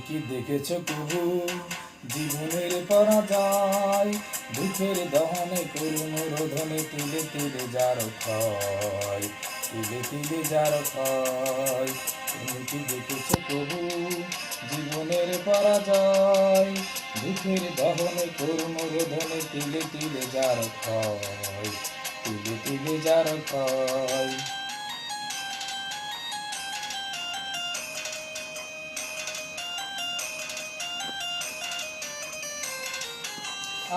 কি দেখেছ কবু জীবনের পরাজয়, দুঃখের দহনে করুণ রোধনে তিলে তিলে যার ক্ষয়, তিলে তিলে যার ক্ষয়। তুমি কি দেখেছ কবু জীবনের পরাজয়, দুঃখের দহনে করুণ রোধনে তিলে তিলে যার ক্ষয়, তিলে তিলে যার ক্ষয়।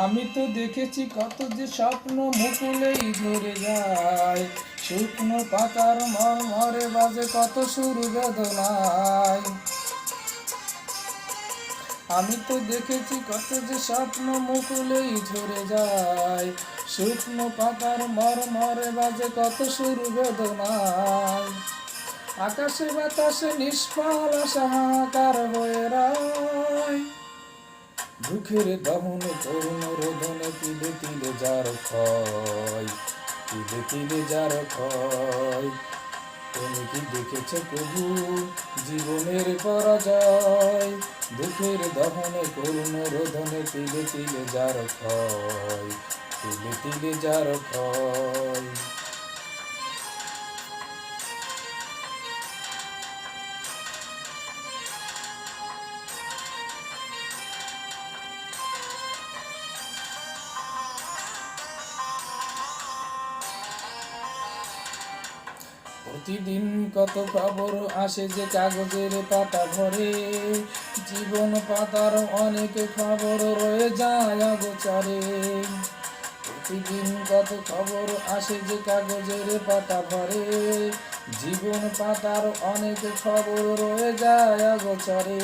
আমি তো দেখেছি কত যে স্বপ্ন মুকুলেই ঝরে যায়, শুকনো পাতার মরমরে বাজে কত সুর বেদনায়। আমি তো দেখেছি কত যে স্বপ্ন মুকুলেই ঝরে যায়, শুকনো পাতার মরমরে বাজে কত সুর বেদনায়। আকাশে বাতাসে নিষ্ফল হাহাকার হয়ে রয়, দুঃখের দহনে করুণ রোদনে তিলে তিলে যার ক্ষয়, তিলে তিলে যার ক্ষয়। তুমি কি দেখেছ কবু জীবনের পরাজয়, দুঃখের দহনে করুণ রোদনে তিলে তিলে যার ক্ষয়, তিলে তিলে যার ক্ষয়। প্রতিদিন কত খবর আসে যে কাগজের পাতা ভরে, জীবন পাতার অনেক খবর রয়ে যায় অগোচরে। প্রতিদিন কত খবর আসে যে কাগজের পাতা ভরে, জীবন পাতার অনেক খবর রয়ে যায় অগোচরে।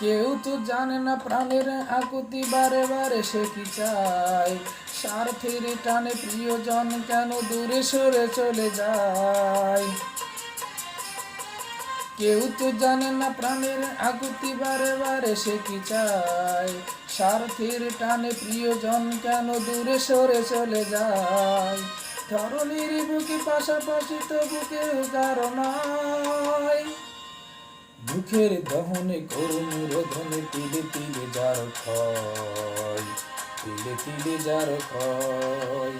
কেউ তো জানে না প্রাণের আকুতি, বারে বারে সে কি চায়, স্বার্থের টানে প্রিয়জন কেন দূরে সরে চলে যায়। কেউ তো জানে না প্রাণের আকুতি, বারে বারে সে কি চায়, স্বার্থের টানে প্রিয়জন কেন দূরে সরে চলে যায়। ধরনীর বুকে পাশাপাশি তবু কেউ কারো নয়, দুঃখের দহনে করুণ রোধনে তিলে তিলে যার ক্ষয়, তিলে তিলে যার ক্ষয়।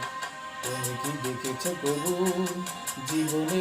তুমি কি দেখেছ কবু জীবনের